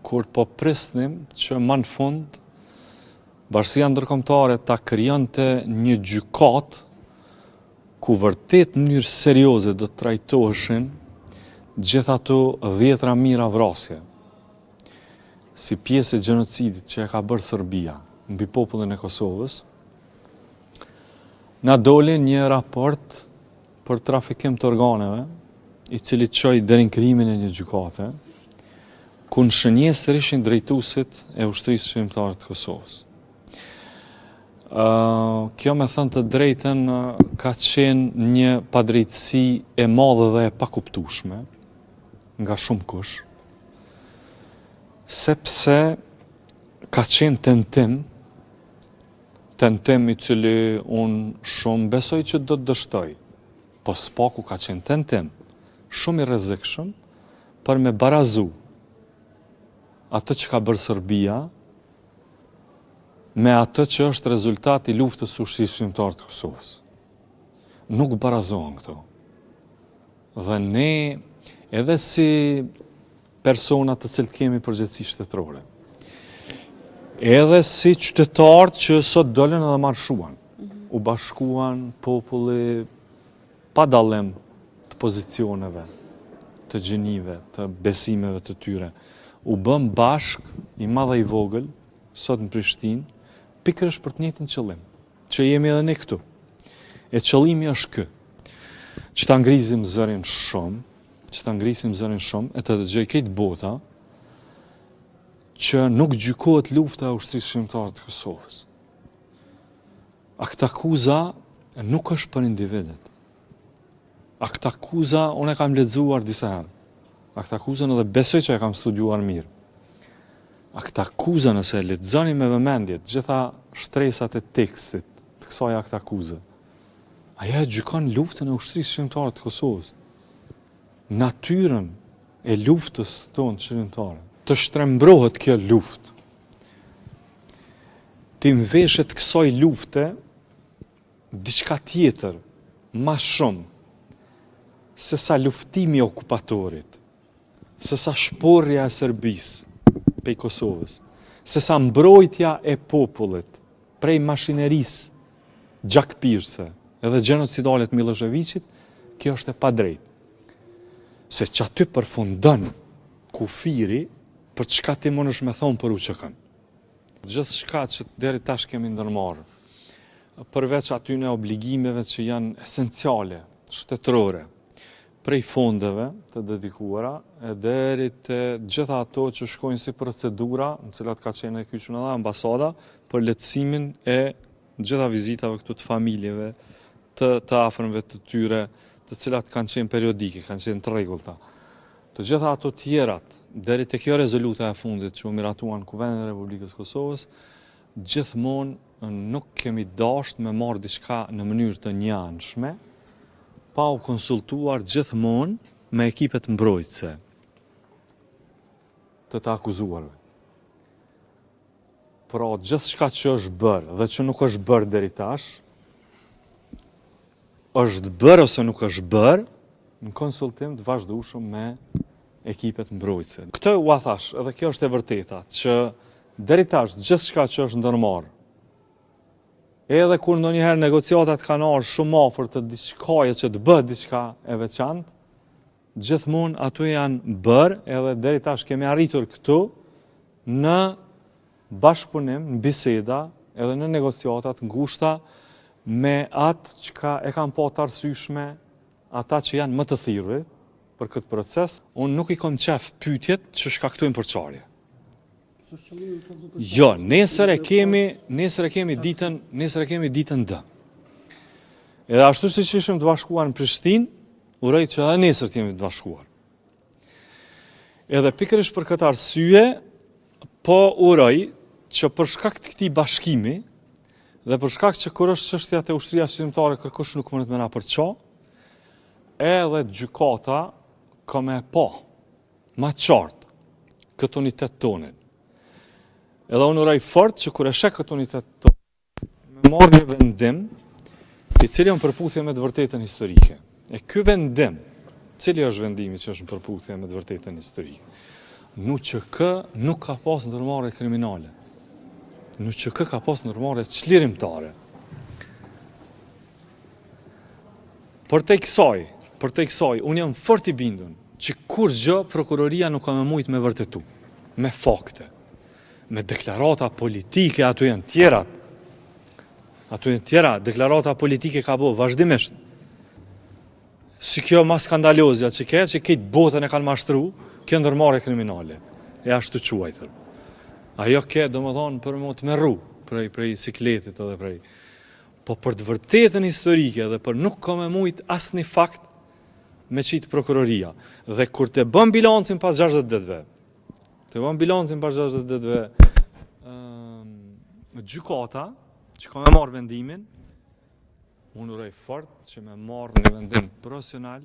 kur po prisnim që më në fund Bashkia Ndërkombëtare ta krijonte një gjykatë ku vërtet në mënyrë serioze do të trajtoheshin gjithë ato 10 mijëra vrasje si pjesë e gjenocidit që e ka bërë Serbia mbi popullin e Kosovës. Na doli një raport për trafikim të organeve, i cili çoi deri në krijimin e një gjykate, ku në shënjesër ishin drejtuesit e ushtrisë shqiptare të Kosovës. Kjo me thënë të drejtën ka qenë një padrejtësi e madhe dhe e pakuptueshme nga shumë kush, sepse ka qenë tentim i cili unë shumë besoj që do të dështoj, po s'paku ka qenë tentim shumë i rrezikshëm për me barazu atë që ka bërë Serbia me atë që është rezultati luftës së ushtrisë shqiptare të Kosovës. Nuk barazohen këto. Dhe ne, edhe si persona të cilët kemi përgjegjësi shtetërore, edhe si qytetarë që sot dolën edhe marshuan, u bashkuan populli pa dallim të pozicioneve, të gjinive, të besimeve të tyre, u bëm bashk i madh dhe i vogël sot në Prishtinë, pikërisht për të njëjtin qëllim, që jemi edhe ne këtu. E qëllimi është ky, që ta ngrisim zërin shumë, e të dëgjoj këtë bota, që nuk gjykohet lufta e ushtrisë shqiptare të Kosovës. Akta akuza nuk është për individet. Akta akuza unë e kam lexuar disa herë. Akta akuzën edhe besoj që e kam studiuar mirë. Akta akuza, nëse lexoni me vëmendje të gjitha shtresat e tekstit të kësaj akta akuze, ajo e gjykon luftën e ushtrisë shqiptare të Kosovës. Natyrën e luftës tonë shqiptare. Të shtrembrohet kjo luftë. Të inveshet kësaj lufte diçka tjetër, ma shumë, se sa luftimi okupatorit, se sa shporrja e Serbisë prej Kosovës, se sa mbrojtja e popullit prej mashinerisë gjakpirëse edhe gjenocidale të Miloševićit, kjo është e padrejtë. Se që aty përfundon kufiri për çka ti mundesh me thonë për UÇK-n. Gjithë shka që deri tash kemi ndërmarrë, përveç atyne obligimeve që janë esenciale, shtetërore, prej fondeve të dedikuara, e deri të gjitha ato që shkojnë si procedura, në cilat ka qenë e kyçur edhe ambasada, për lehtësimin e gjitha vizitave këtu të familjeve, të afërmve të tyre, të cilat kanë qenë periodike, kanë qenë të rregullta. Të gjitha ato tjerat, deri te kjo rezoluta e fundit që u miratuan Kuvendit e Republikës Kosovës, gjithmonë nuk kemi dashur me marrë diçka në mënyrë të njanshme, pa u konsultuar gjithmonë me ekipet mbrojtëse të akuzuarve. Pra, gjithçka që është bërë dhe që nuk është bërë deri tash, është bërë ose nuk është bërë në konsultim të vazhdueshëm me ekipet mbrojtëse. Këtë u thash, edhe kjo është e vërteta, që deri tash gjithçka që është ndërmarrë, edhe kur ndonjëherë negociatat kanë ardhur shumë afër të diçkaje që të bëhet diçka e veçantë, gjithmonë ato janë bërë, edhe deri tash kemi arritur këtu në bashkëpunim, në biseda, edhe në negociatat ngushta me atë që e kanë pa të arsyeshme, ata që janë më të thirrur për këtë proces. Unë nuk i kam qef pyetjet që shkaktojnë përçarje. Jo, nesër e kemi ditën D. Edhe ashtu siç ishim të bashkuar në Prishtinë, uroj që edhe nesër të jemi të bashkuar. Edhe pikërisht për këtë arsye, po uroj që për shkak të këtij bashkimi dhe për shkak që kur është çështja e ushtrisë shqiptare kërkush nuk mund të më na përço, edhe gjykata ka me pa ma qartë këtë unitet tonin. Edhe unë uroj fort që kur e sheh këtë unitet tonë, me marrë një vendim i cili është në përputhje me të vërtetën historike. E ky vendim, cili është vendimi që është në përputhje me të vërtetën historike? NUÇK nuk ka pas ndërmarrje kriminale. NUÇK ka pas ndërmarrje çlirimtare. Për te kësaj, unë jam fort i bindur që kur gjë prokuroria nuk ka më mujt me vërtetu, me fakte, me deklarata politike, ato janë tjera, deklarata politike ka bo vazhdimisht. Si kjo ma skandalozja që këtë botën e kanë mashtru, kjo ndërmarrje kriminale, e ashtu quajtër. Ajo do më thonë për më të merru, prej sikletit edhe prej. Po për të vërtetën historike dhe për nuk ka me mujt asnjë fakt me qitë prokuroria. Dhe kur të bën bilancin pas 60 ditëve, gjykata që ka me marrë vendimin, unë uroj fort që me marrë një vendim profesional,